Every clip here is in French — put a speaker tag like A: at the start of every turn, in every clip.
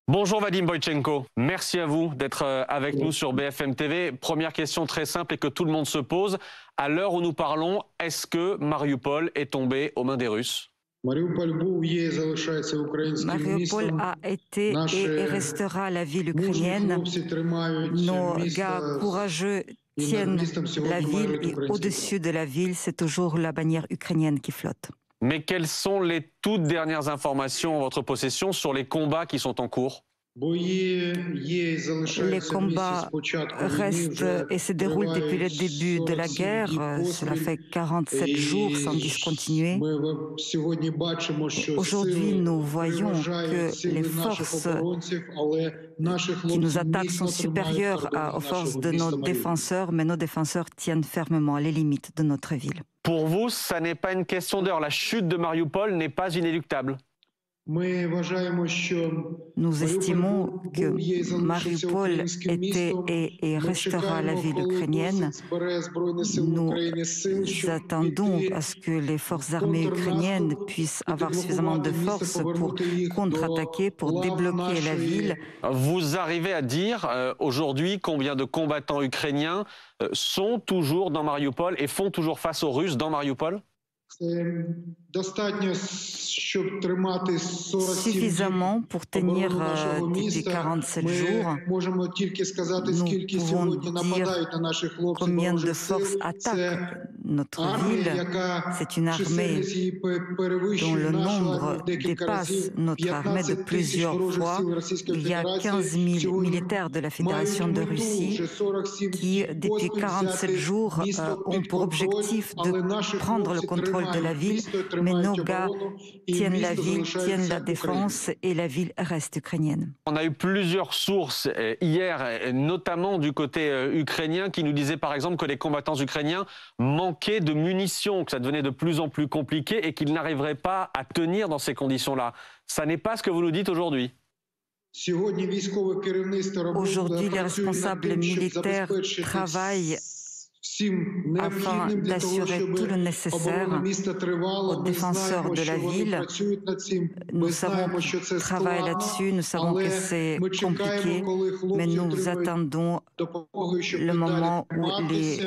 A: Bonjour Vadim Boychenko, merci à vous d'être avec nous sur BFM TV. Première question très simple et que tout le monde se pose. À l'heure où nous parlons, est-ce que Mariupol est tombé aux mains des Russes?
B: Mariupol a été et restera la ville ukrainienne. Nos gars courageux tiennent la ville et au-dessus de la ville, c'est toujours la bannière ukrainienne qui flotte.
A: Mais quelles sont les toutes dernières informations en votre possession sur les combats qui sont en cours?
B: Les combats restent et se déroulent depuis le début de la guerre. Cela fait 47 jours sans discontinuer. Aujourd'hui, nous voyons que les forces qui nous attaquent sont supérieures aux forces de nos défenseurs, mais nos défenseurs tiennent fermement les limites de notre ville.
A: Pour vous, ça n'est pas une question d'heure. La chute de Mariupol n'est pas inéluctable.
B: Nous estimons que Mariupol était et restera la ville ukrainienne. Nous attendons à ce que les forces armées ukrainiennes puissent avoir suffisamment de force pour contre-attaquer, pour débloquer la ville.
A: Vous arrivez à dire aujourd'hui combien de combattants ukrainiens sont toujours dans Mariupol et font toujours face aux Russes dans Mariupol?
B: Suffisamment pour tenir depuis 47 jours. Nous pouvons dire combien de forces attaquent notre ville. C'est une armée dont le nombre dépasse notre armée de plusieurs fois. Il y a 15 000 militaires de la Fédération de Russie qui, depuis 47 jours, ont pour objectif de prendre le contrôle de la ville, mais nos gars tiennent la ville, tiennent la défense et la ville reste ukrainienne.
A: On a eu plusieurs sources hier, notamment du côté ukrainien, qui nous disaient par exemple que les combattants ukrainiens manquaient de munitions, que ça devenait de plus en plus compliqué et qu'ils n'arriveraient pas à tenir dans ces conditions-là. Ça n'est pas ce que vous nous dites aujourd'hui?
B: Aujourd'hui, les responsables militaires travaillent afin d'assurer tout le nécessaire aux défenseurs de la ville. Nous savons qu'ils travaillent là-dessus, nous savons que c'est compliqué, mais nous attendons le moment où les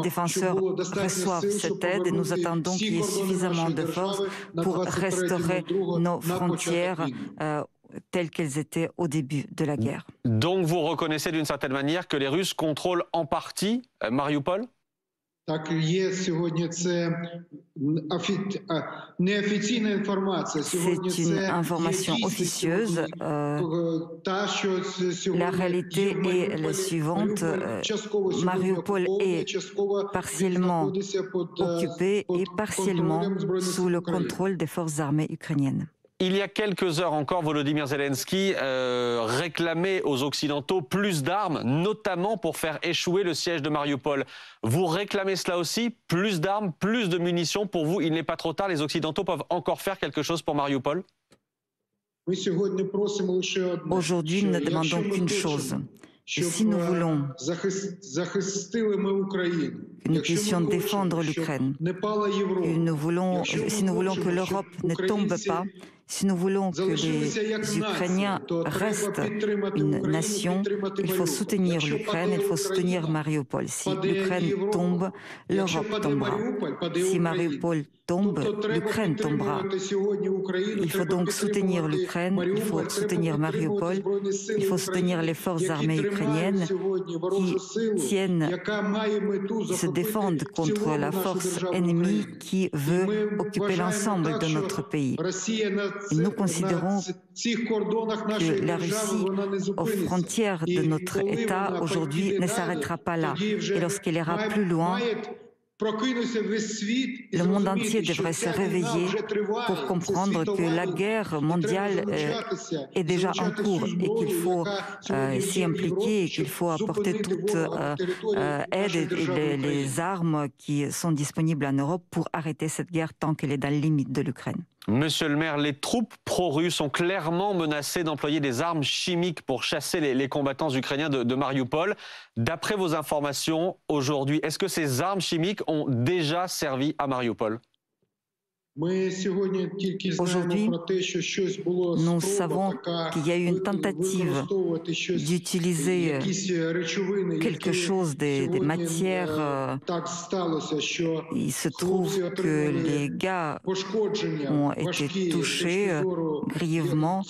B: défenseurs reçoivent cette aide et nous attendons qu'il y ait suffisamment de force pour restaurer nos frontières telles qu'elles étaient au début de la guerre.
A: Donc vous reconnaissez d'une certaine manière que les Russes contrôlent en partie Mariupol?
B: C'est une information officieuse. La réalité est la suivante. Mariupol est partiellement occupé et partiellement sous le contrôle des forces armées ukrainiennes.
A: Il y a quelques heures encore, Volodymyr Zelensky réclamait aux Occidentaux plus d'armes, notamment pour faire échouer le siège de Mariupol. Vous réclamez cela aussi? Plus d'armes, plus de munitions? Pour vous, il n'est pas trop tard, les Occidentaux peuvent encore faire quelque chose pour Mariupol?
B: Aujourd'hui, nous ne demandons qu'une chose. Si nous voulons que nous puissions défendre l'Ukraine, si nous voulons que l'Europe ne tombe pas, si nous voulons que les Ukrainiens restent une nation, il faut soutenir l'Ukraine, il faut soutenir Mariupol. Si l'Ukraine tombe, l'Europe tombera. Si Mariupol tombe, l'Ukraine tombera. Il faut donc soutenir l'Ukraine, il faut soutenir Mariupol, il faut soutenir les forces armées ukrainiennes qui se défendent contre la force ennemie qui veut occuper l'ensemble de notre pays. Nous considérons que la Russie, aux frontières de notre État, aujourd'hui, ne s'arrêtera pas là. Et lorsqu'elle ira plus loin, le monde entier devrait se réveiller pour comprendre que la guerre mondiale est déjà en cours et qu'il faut s'y impliquer et qu'il faut apporter toute aide et les armes qui sont disponibles en Europe pour arrêter cette guerre tant qu'elle est dans les limites de l'Ukraine.
A: Monsieur le maire, les troupes pro-russes ont clairement menacé d'employer des armes chimiques pour chasser les combattants ukrainiens de Mariupol. D'après vos informations aujourd'hui, est-ce que ces armes chimiques ont déjà servi à Mariupol?
B: Aujourd'hui, nous savons qu'il y a eu une tentative d'utiliser quelque chose, des matières. Il se trouve que les gars ont été touchés grièvement,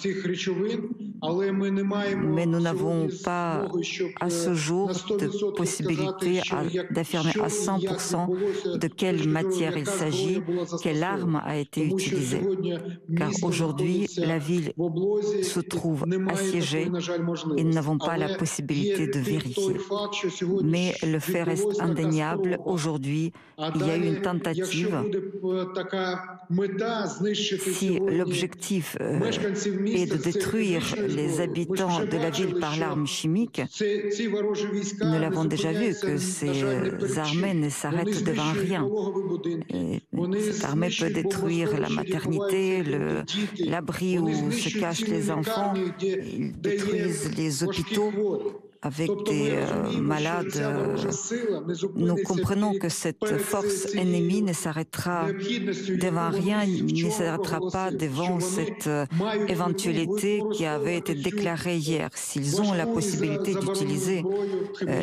B: mais nous n'avons pas à ce jour de possibilité d'affirmer à 100% de quelle matière il s'agit, quelle arme a été utilisée. Car aujourd'hui, la ville se trouve assiégée et nous n'avons pas la possibilité de vérifier. Mais le fait reste indéniable. Aujourd'hui, il y a eu une tentative. Si l'objectif est de détruire les habitants de la ville par l'arme chimique, nous l'avons déjà vu que ces armées ne s'arrêtent devant rien. Et cette armée peut détruire la maternité, l'abri où se cachent les enfants, ils détruisent les hôpitaux avec des malades. Nous comprenons que cette force ennemie ne s'arrêtera devant rien, ne s'arrêtera pas devant cette éventualité qui avait été déclarée hier. S'ils ont la possibilité d'utiliser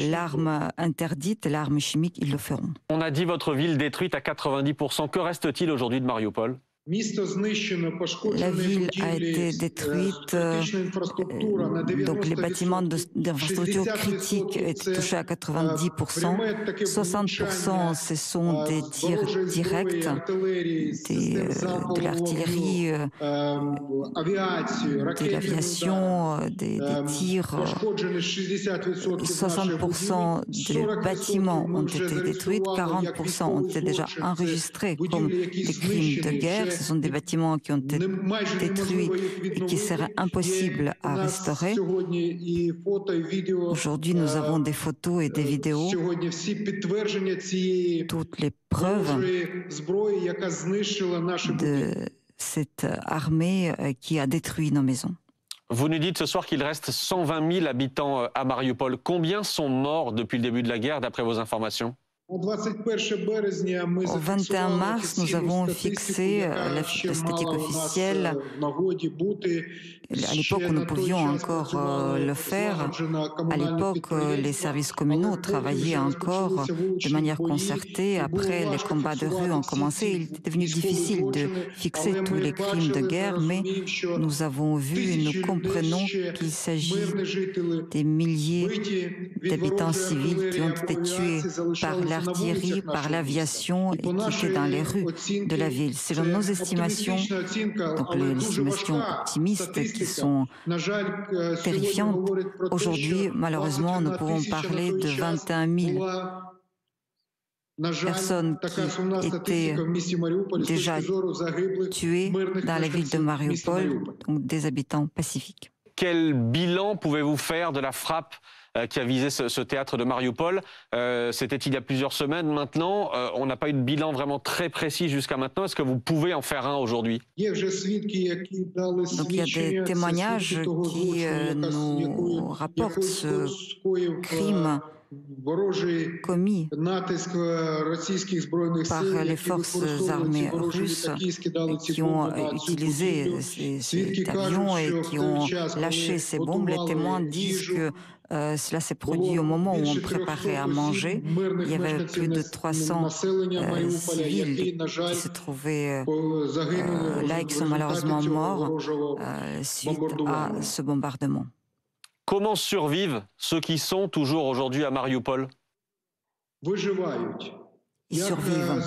B: l'arme interdite, l'arme chimique, ils le feront.
A: On a dit votre ville détruite à 90%. Que reste-t-il aujourd'hui de Mariupol ?
B: La ville a été détruite, donc les bâtiments d'infrastructures critiques étaient touchés à 90%. 60%, ce sont des tirs directs, de l'artillerie, de l'aviation, des tirs. 60% des bâtiments ont été détruits, 40% ont été déjà enregistrés comme des crimes de guerre. Ce sont des bâtiments qui ont été détruits et qui seraient impossibles à restaurer. Aujourd'hui, nous avons des photos et des vidéos, toutes les preuves de cette armée qui a détruit nos maisons.
A: Vous nous dites ce soir qu'il reste 120 000 habitants à Mariupol. Combien sont morts depuis le début de la guerre, d'après vos informations ?
B: Au 21 mars, nous avons fixé la statistique officielle. À l'époque où nous pouvions encore le faire, à l'époque, les services communaux travaillaient encore de manière concertée. Après, les combats de rue ont commencé. Il est devenu difficile de fixer tous les crimes de guerre, mais nous avons vu et nous comprenons qu'il s'agit des milliers d'habitants civils qui ont été tués par l'artillerie, par l'aviation et qui étaient dans les rues de la ville. Selon nos estimations, donc les estimations optimistes qui sont terrifiantes, aujourd'hui, malheureusement, nous pouvons parler de 21 000 personnes qui étaient déjà tuées dans la ville de Mariupol, donc des habitants pacifiques.
A: Quel bilan pouvez-vous faire de la frappe qui a visé ce théâtre de Mariupol? C'était il y a plusieurs semaines maintenant. On n'a pas eu de bilan vraiment très précis jusqu'à maintenant. Est-ce que vous pouvez en faire un aujourd'hui?
B: Donc il y a des témoignages qui nous rapportent ce crime commis par les forces armées russes qui ont utilisé cet avion et qui ont lâché ces bombes. Les témoins disent que cela s'est produit au moment où on préparait à manger. Il y avait plus de 300 civils qui se trouvaient là et qui sont malheureusement morts suite à ce bombardement.
A: Comment survivent ceux qui sont toujours aujourd'hui à Mariupol?
B: Ils survivent.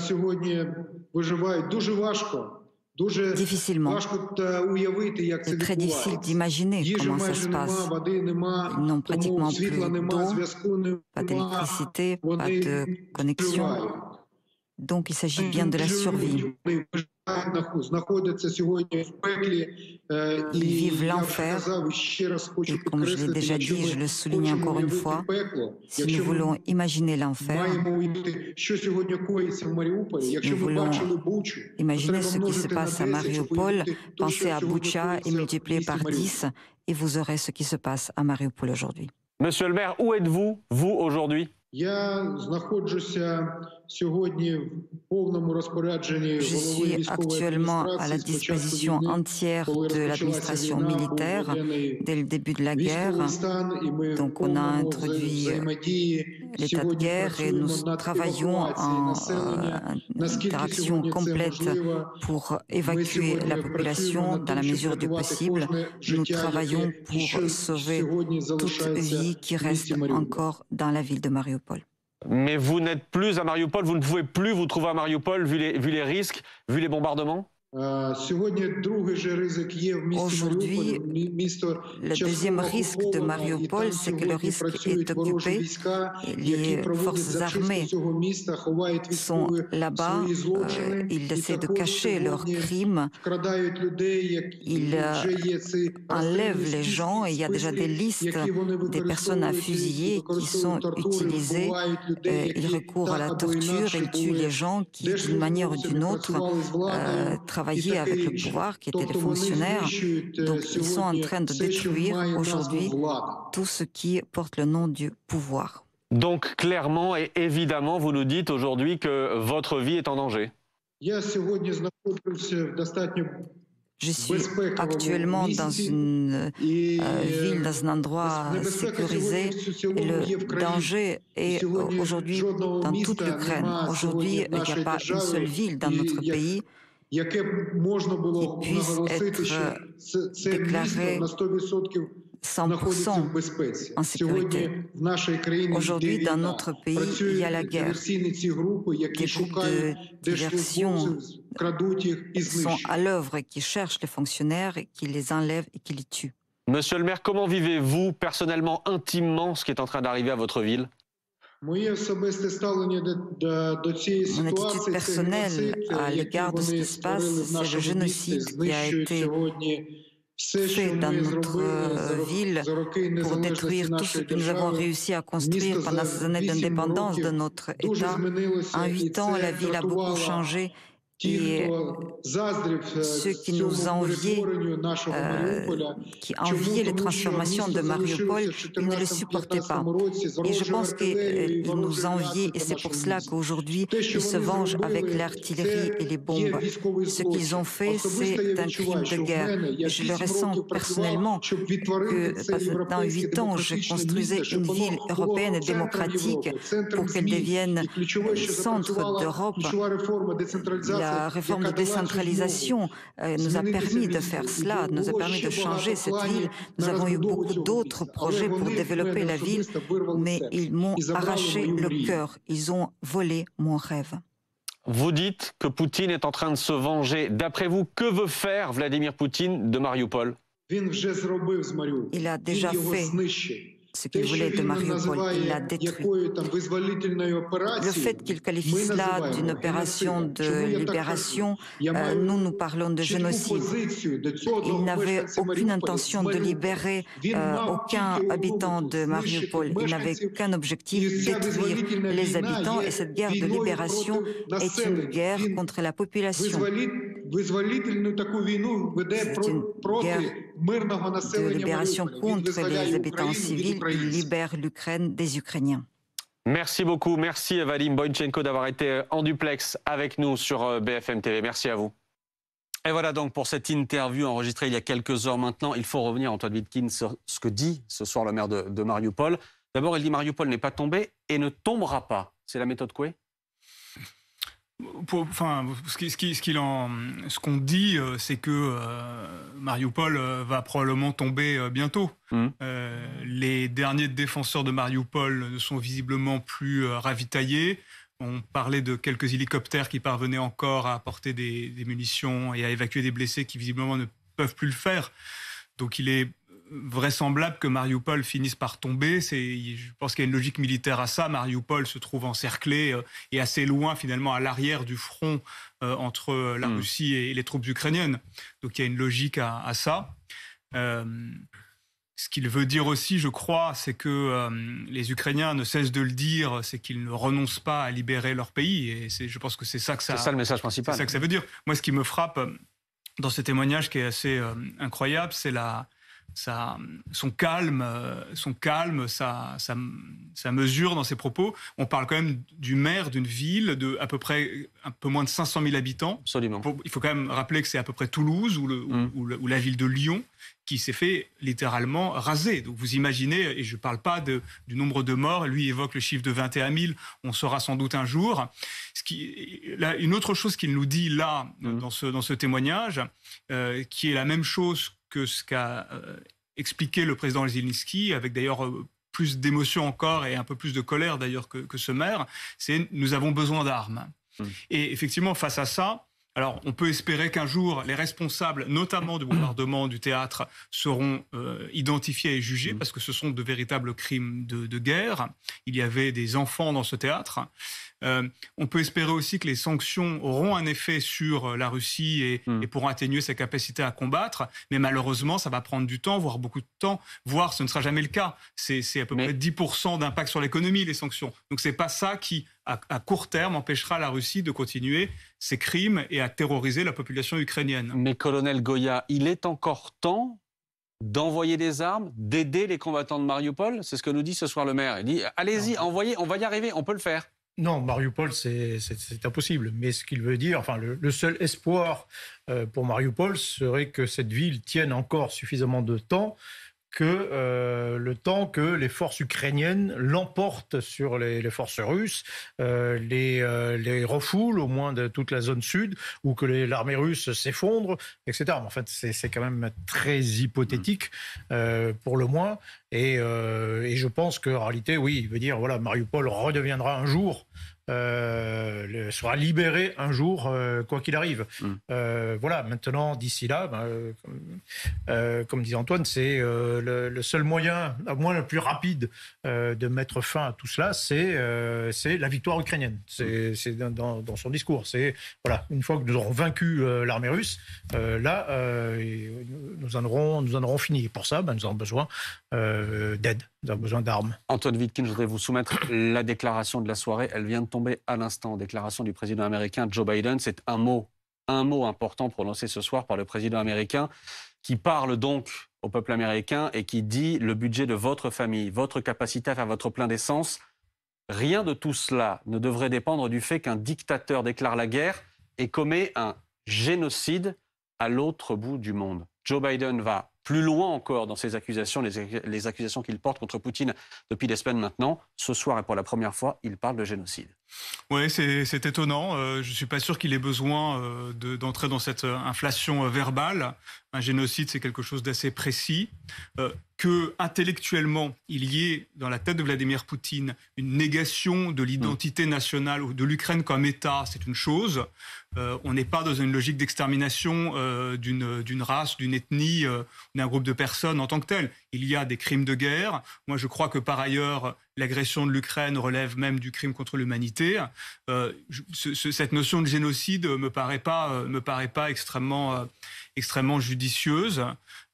B: Difficilement. C'est très difficile d'imaginer comment ça se passe. Ils n'ont pratiquement plus d'eau, pas d'électricité, pas de connexion. Donc il s'agit bien de la survie. Ils vivent l'enfer et comme je l'ai déjà dit, je le souligne encore une fois, si nous voulons imaginer l'enfer, si nous voulons imaginer ce qui se passe à Mariupol, pensez à Boutcha et multipliez par 10 et vous aurez ce qui se passe à Mariupol aujourd'hui.
A: Monsieur le maire, où êtes-vous, vous, aujourd'hui?
B: Je suis actuellement à la disposition entière de l'administration militaire dès le début de la guerre. Donc on a introduit l'état de guerre et nous travaillons en interaction complète pour évacuer la population dans la mesure du possible. Nous travaillons pour sauver toute vie qui reste encore dans la ville de Mariupol.
A: Mais vous n'êtes plus à Mariupol, vous ne pouvez plus vous trouver à Mariupol vu les risques, vu les bombardements?
B: Aujourd'hui, le deuxième risque de Mariupol, c'est que le risque est occupé. Les forces armées sont là-bas, ils essaient de cacher leurs crimes, ils enlèvent les gens et il y a déjà des listes des personnes à fusiller qui sont utilisées. Ils recourent à la torture, ils tuent les gens qui, d'une manière ou d'une autre, travailler avec le pouvoir, qui étaient les fonctionnaires. Donc, ils sont en train de détruire aujourd'hui tout ce qui porte le nom du pouvoir.
A: Donc, clairement et évidemment, vous nous dites aujourd'hui que votre vie est en danger.
B: Je suis actuellement dans une ville, dans un endroit sécurisé. Et le danger est aujourd'hui dans toute l'Ukraine. Aujourd'hui, il n'y a pas une seule ville dans notre pays qui puisse être déclarée 100% en sécurité. Aujourd'hui, dans notre pays, il y a la guerre. Des groupes de diversion sont à l'œuvre et qui cherchent les fonctionnaires, et qui les enlèvent et qui les tuent.
A: Monsieur le maire, comment vivez-vous personnellement, intimement, ce qui est en train d'arriver à votre ville?
B: Mon attitude personnelle à l'égard de ce qui se passe, c'est le génocide qui a été fait dans notre ville pour détruire tout ce que nous avons réussi à construire pendant ces années d'indépendance de notre État. En 8 ans, la ville a beaucoup changé. Et ceux qui nous enviaient, qui enviaient les transformations de Mariupol, ils ne les supportaient pas. Et je pense qu'ils nous enviaient, et c'est pour cela qu'aujourd'hui, ils se vengent avec l'artillerie et les bombes. Ce qu'ils ont fait, c'est un crime de guerre. Et je le ressens personnellement, que dans 8 ans, je construisais une ville européenne et démocratique pour qu'elle devienne centre d'Europe. La réforme de décentralisation nous a permis de faire cela, nous a permis de changer cette ville. Nous avons eu beaucoup d'autres projets pour développer la ville, mais ils m'ont arraché le cœur. Ils ont volé mon rêve.
A: Vous dites que Poutine est en train de se venger. D'après vous, que veut faire Vladimir Poutine de Mariupol?
B: Il a déjà fait ce qu'il voulait de Mariupol, il l'a détruit. Le fait qu'il qualifie cela d'une opération de libération, nous parlons de génocide. Il n'avait aucune intention de libérer aucun habitant de Mariupol. Il n'avait qu'un objectif, détruire les habitants. Et cette guerre de libération est une guerre contre la population. C'est une guerre de libération contre les habitants civils. Il libère l'Ukraine des Ukrainiens.
A: Merci beaucoup. Merci Vadim Boychenko d'avoir été en duplex avec nous sur BFM TV. Merci à vous. Et voilà donc pour cette interview enregistrée il y a quelques heures maintenant. Il faut revenir, Antoine Wittkin, sur ce que dit ce soir le maire de Mariupol. D'abord, il dit Mariupol n'est pas tombé et ne tombera pas. C'est la méthode Coué?
C: Ce qu'on dit, c'est que Mariupol va probablement tomber bientôt. Les derniers défenseurs de Mariupol ne sont visiblement plus ravitaillés. On parlait de quelques hélicoptères qui parvenaient encore à apporter des munitions et à évacuer des blessés qui visiblement ne peuvent plus le faire. Donc il est vraisemblable que Mariupol finisse par tomber. Je pense qu'il y a une logique militaire à ça. Mariupol se trouve encerclé et assez loin finalement à l'arrière du front entre la Russie et les troupes ukrainiennes. Donc il y a une logique à ça. Ce qu'il veut dire aussi, je crois, c'est que les Ukrainiens ne cessent de le dire, c'est qu'ils ne renoncent pas à libérer leur pays. Et je pense que c'est ça que ça...
A: C'est ça le message principal.
C: C'est ça que ça veut dire. Moi, ce qui me frappe dans ce témoignage qui est assez incroyable, c'est son calme, sa mesure dans ses propos. On parle quand même du maire d'une ville de à peu près un peu moins de 500 000 habitants.
A: Absolument.
C: Il faut quand même rappeler que c'est à peu près Toulouse ou la ville de Lyon qui s'est fait littéralement raser. Donc vous imaginez, et je ne parle pas du nombre de morts, lui évoque le chiffre de 21 000, on saura sans doute un jour. Une autre chose qu'il nous dit là, dans ce témoignage, qui est la même chose que ce qu'a expliqué le président Zelensky, avec d'ailleurs plus d'émotion encore et un peu plus de colère d'ailleurs que ce maire, c'est « nous avons besoin d'armes ». Et effectivement, face à ça, alors, on peut espérer qu'un jour, les responsables, notamment du bombardement du théâtre, seront identifiés et jugés, parce que ce sont de véritables crimes de guerre. Il y avait des enfants dans ce théâtre. On peut espérer aussi que les sanctions auront un effet sur la Russie et pourront atténuer sa capacité à combattre. Mais malheureusement, ça va prendre du temps, voire beaucoup de temps, voire ce ne sera jamais le cas. C'est à peu près 10% d'impact sur l'économie, les sanctions. Donc, c'est pas ça qui, à court terme, empêchera la Russie de continuer ses crimes et à terroriser la population ukrainienne.
A: Mais colonel Goya, il est encore temps d'envoyer des armes, d'aider les combattants de Mariupol? C'est ce que nous dit ce soir le maire. Il dit « Allez-y, envoyez, on va y arriver, on peut le faire ».
D: Non, Mariupol, c'est impossible. Mais ce qu'il veut dire, enfin, le seul espoir pour Mariupol serait que cette ville tienne encore suffisamment de temps, le temps que les forces ukrainiennes l'emportent sur les forces russes, les refoulent au moins de toute la zone sud, ou que l'armée russe s'effondre, etc. Mais en fait, c'est quand même très hypothétique, pour le moins. Et je pense qu'en réalité, oui, il veut dire, voilà, Mariupol redeviendra un jour, sera libéré un jour, quoi qu'il arrive. Voilà, maintenant, d'ici là, comme disait Antoine, c'est le seul moyen, au moins le plus rapide, de mettre fin à tout cela, c'est la victoire ukrainienne. C'est dans son discours. C'est, voilà, une fois que nous aurons vaincu l'armée russe, là, nous en aurons fini. Et pour ça, nous avons besoin d'aide, nous avons besoin d'armes.
A: Antoine Wittgen, je voudrais vous soumettre la déclaration de la soirée. Elle vient de tomber à l'instant. Déclaration du président américain Joe Biden. C'est un mot important prononcé ce soir par le président américain qui parle donc au peuple américain et qui dit le budget de votre famille, votre capacité à faire votre plein d'essence. Rien de tout cela ne devrait dépendre du fait qu'un dictateur déclare la guerre et commet un génocide à l'autre bout du monde. Joe Biden va plus loin encore dans ses accusations, les accusations qu'il porte contre Poutine depuis des semaines maintenant. Ce soir et pour la première fois, il parle de génocide.
C: Oui, c'est étonnant. Je ne suis pas sûr qu'il ait besoin d'entrer dans cette inflation verbale. Un génocide, c'est quelque chose d'assez précis. Que intellectuellement, il y ait dans la tête de Vladimir Poutine une négation de l'identité nationale ou de l'Ukraine comme État, c'est une chose. On n'est pas dans une logique d'extermination d'une race, d'une ethnie, d'un groupe de personnes en tant que tel. Il y a des crimes de guerre. Moi, je crois que par ailleurs, l'agression de l'Ukraine relève même du crime contre l'humanité. Cette notion de génocide me paraît pas extrêmement judicieuse.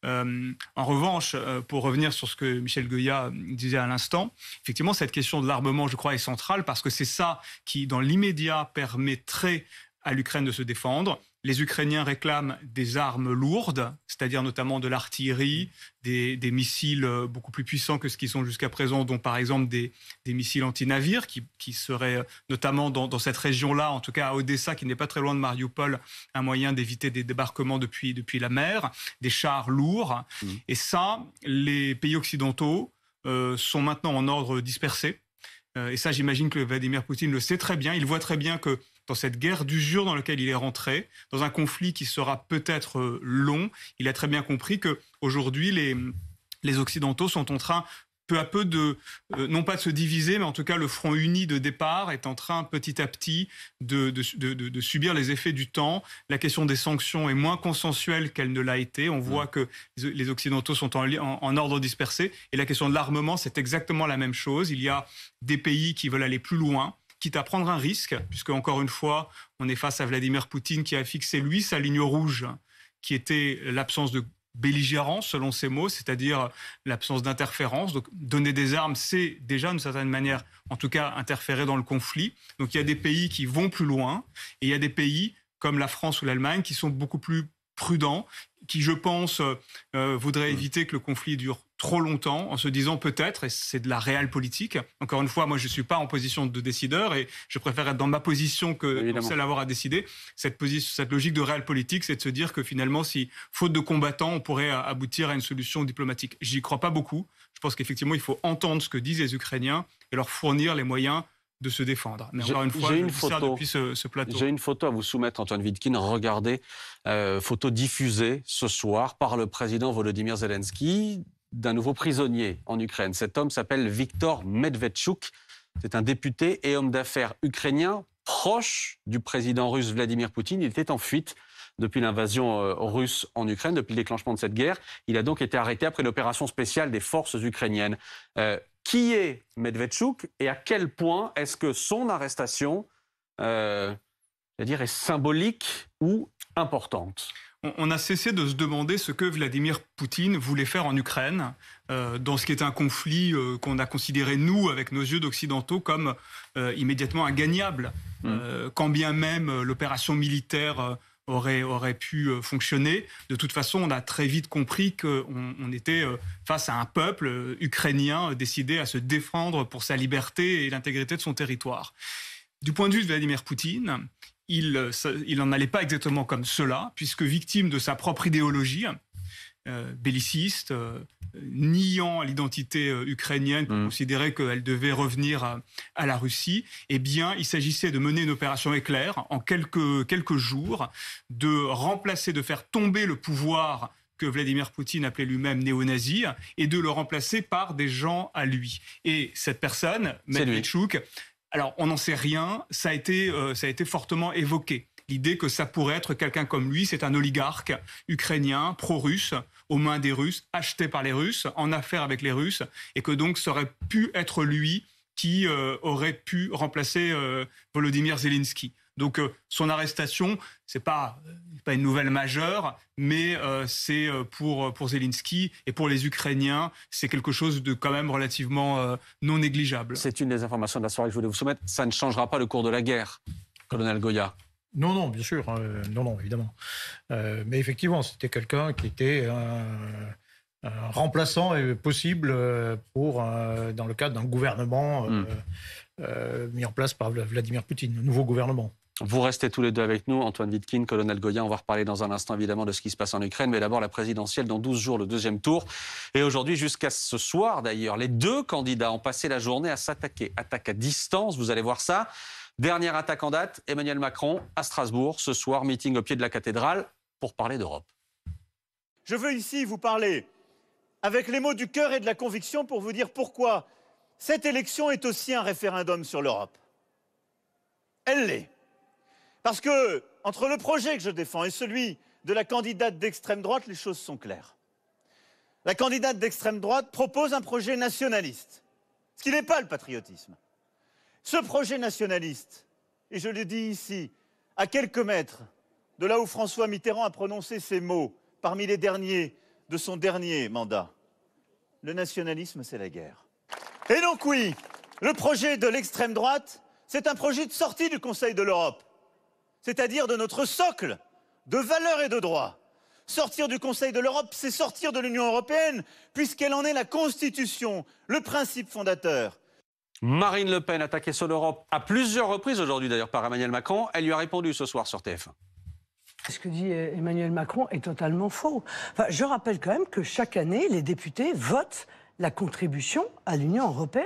C: En revanche, pour revenir sur ce que Michel Goya disait à l'instant, effectivement, cette question de l'armement, je crois, est centrale parce que c'est ça qui, dans l'immédiat, permettrait à l'Ukraine de se défendre. Les Ukrainiens réclament des armes lourdes, c'est-à-dire notamment de l'artillerie, des missiles beaucoup plus puissants que ce qu'ils sont jusqu'à présent, dont par exemple des missiles anti-navires qui seraient notamment dans cette région-là, en tout cas à Odessa, qui n'est pas très loin de Mariupol, un moyen d'éviter des débarquements depuis la mer, des chars lourds. Et ça, les pays occidentaux sont maintenant en ordre dispersé. Et ça, j'imagine que Vladimir Poutine le sait très bien. Il voit très bien que dans cette guerre d'usure dans laquelle il est rentré, dans un conflit qui sera peut-être long, il a très bien compris qu'aujourd'hui, les Occidentaux sont en train, peu à peu, non pas de se diviser, mais en tout cas, le front uni de départ est en train, petit à petit, de subir les effets du temps. La question des sanctions est moins consensuelle qu'elle ne l'a été. On voit que les Occidentaux sont en ordre dispersé. Et la question de l'armement, c'est exactement la même chose. Il y a des pays qui veulent aller plus loin, quitte à prendre un risque, puisque, encore une fois, on est face à Vladimir Poutine qui a fixé, lui, sa ligne rouge, qui était l'absence de belligérance, selon ses mots, c'est-à-dire l'absence d'interférence. Donc, donner des armes, c'est déjà, d'une certaine manière, en tout cas, interférer dans le conflit. Donc, il y a des pays qui vont plus loin, et il y a des pays, comme la France ou l'Allemagne, qui sont beaucoup plus prudent, qui, je pense, voudrait éviter que le conflit dure trop longtemps, en se disant peut-être, et c'est de la réelle politique, encore une fois, moi je ne suis pas en position de décideur et je préfère être dans ma position que dans celle d'avoir à décider. Cette logique de réelle politique, c'est de se dire que finalement, si faute de combattants, on pourrait aboutir à une solution diplomatique. J'y crois pas beaucoup. Je pense qu'effectivement, il faut entendre ce que disent les Ukrainiens et leur fournir les moyens de se défendre. Mais encore une fois, je dis ça depuis ce plateau.
A: J'ai une photo à vous soumettre, Antoine Wittkin. Regardez, photo diffusée ce soir par le président Volodymyr Zelensky d'un nouveau prisonnier en Ukraine. Cet homme s'appelle Viktor Medvedchuk. C'est un député et homme d'affaires ukrainien proche du président russe Vladimir Poutine. Il était en fuite depuis l'invasion russe en Ukraine, depuis le déclenchement de cette guerre. Il a donc été arrêté après l'opération spéciale des forces ukrainiennes. Qui est Medvedchuk et à quel point est-ce que son arrestation est symbolique ou importante?
C: On a cessé de se demander ce que Vladimir Poutine voulait faire en Ukraine, dans ce qui est un conflit qu'on a considéré, nous, avec nos yeux d'occidentaux, comme immédiatement ingagnable, quand bien même l'opération militaire aurait pu fonctionner. De toute façon, on a très vite compris qu'on était face à un peuple ukrainien décidé à se défendre pour sa liberté et l'intégrité de son territoire. Du point de vue de Vladimir Poutine, il n'en allait pas exactement comme cela, puisque victime de sa propre idéologie, belliciste, niant l'identité ukrainienne, pour considérer qu'elle devait revenir à la Russie, eh bien, il s'agissait de mener une opération éclair en quelques jours, de remplacer, de faire tomber le pouvoir que Vladimir Poutine appelait lui-même néo-nazi, et de le remplacer par des gens à lui. Et cette personne, Medvedchuk, alors on n'en sait rien, ça a été fortement évoqué. L'idée que ça pourrait être quelqu'un comme lui, c'est un oligarque ukrainien, pro-russe, aux mains des Russes, acheté par les Russes, en affaires avec les Russes, et que donc ça aurait pu être lui qui aurait pu remplacer Volodymyr Zelensky. Donc son arrestation, c'est pas une nouvelle majeure, mais c'est pour Zelensky et pour les Ukrainiens, c'est quelque chose de quand même relativement non négligeable.
A: C'est une des informations de la soirée que je voulais vous soumettre. Ça ne changera pas le cours de la guerre, colonel Goya.
D: Non, bien sûr. Non, évidemment. Mais effectivement, c'était quelqu'un qui était un remplaçant possible dans le cadre d'un gouvernement mis en place par Vladimir Poutine, un nouveau gouvernement.
A: Vous restez tous les deux avec nous, Antoine Wittkin, colonel Goya. On va reparler dans un instant évidemment de ce qui se passe en Ukraine, mais d'abord la présidentielle dans 12 jours, le deuxième tour. Et aujourd'hui, jusqu'à ce soir d'ailleurs, les deux candidats ont passé la journée à s'attaquer. Attaque à distance, vous allez voir ça. Dernière attaque en date, Emmanuel Macron à Strasbourg. Ce soir, meeting au pied de la cathédrale pour parler d'Europe.
E: Je veux ici vous parler avec les mots du cœur et de la conviction pour vous dire pourquoi cette élection est aussi un référendum sur l'Europe. Elle l'est. Parce que, entre le projet que je défends et celui de la candidate d'extrême droite, les choses sont claires. La candidate d'extrême droite propose un projet nationaliste, ce qui n'est pas le patriotisme. Ce projet nationaliste, et je le dis ici, à quelques mètres de là où François Mitterrand a prononcé ces mots, parmi les derniers de son dernier mandat, le nationalisme, c'est la guerre. Et donc oui, le projet de l'extrême droite, c'est un projet de sortie du Conseil de l'Europe, c'est-à-dire de notre socle de valeurs et de droits. Sortir du Conseil de l'Europe, c'est sortir de l'Union européenne, puisqu'elle en est la constitution, le principe fondateur.
A: Marine Le Pen attaquée sur l'Europe à plusieurs reprises aujourd'hui d'ailleurs par Emmanuel Macron. Elle lui a répondu ce soir sur TF1.
F: Ce que dit Emmanuel Macron est totalement faux. Enfin, je rappelle quand même que chaque année, les députés votent la contribution à l'Union européenne.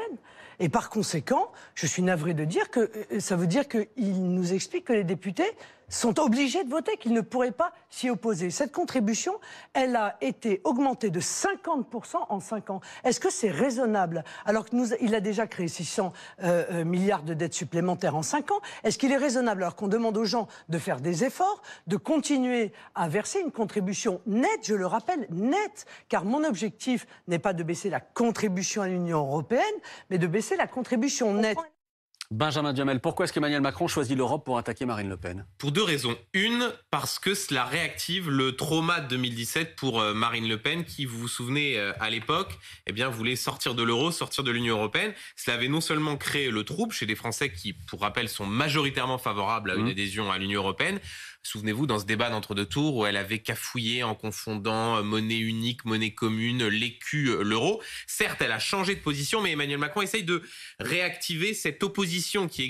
F: Et par conséquent, je suis navré de dire que ça veut dire qu'il nous explique que les députés sont obligés de voter, qu'ils ne pourraient pas s'y opposer. Cette contribution, elle a été augmentée de 50% en 5 ans. Est-ce que c'est raisonnable? Alors qu'il a déjà créé 600 milliards de dettes supplémentaires en 5 ans. Est-ce qu'il est raisonnable, alors qu'on demande aux gens de faire des efforts, de continuer à verser une contribution nette, je le rappelle, nette, car mon objectif n'est pas de baisser la contribution à l'Union européenne, mais de baisser la contribution nette.
A: Benjamin Duhamel, pourquoi est-ce qu'Emmanuel Macron choisit l'Europe pour attaquer Marine Le Pen?
G: Pour deux raisons. Une, parce que cela réactive le trauma de 2017 pour Marine Le Pen, qui, vous vous souvenez, à l'époque, eh bien, voulait sortir de l'euro, sortir de l'Union européenne. Cela avait non seulement créé le trouble chez des Français qui, pour rappel, sont majoritairement favorables à une adhésion à l'Union européenne. Souvenez-vous, dans ce débat d'entre-deux tours où elle avait cafouillé en confondant monnaie unique, monnaie commune, l'écu, l'euro. Certes, elle a changé de position, mais Emmanuel Macron essaye de réactiver cette opposition qui existe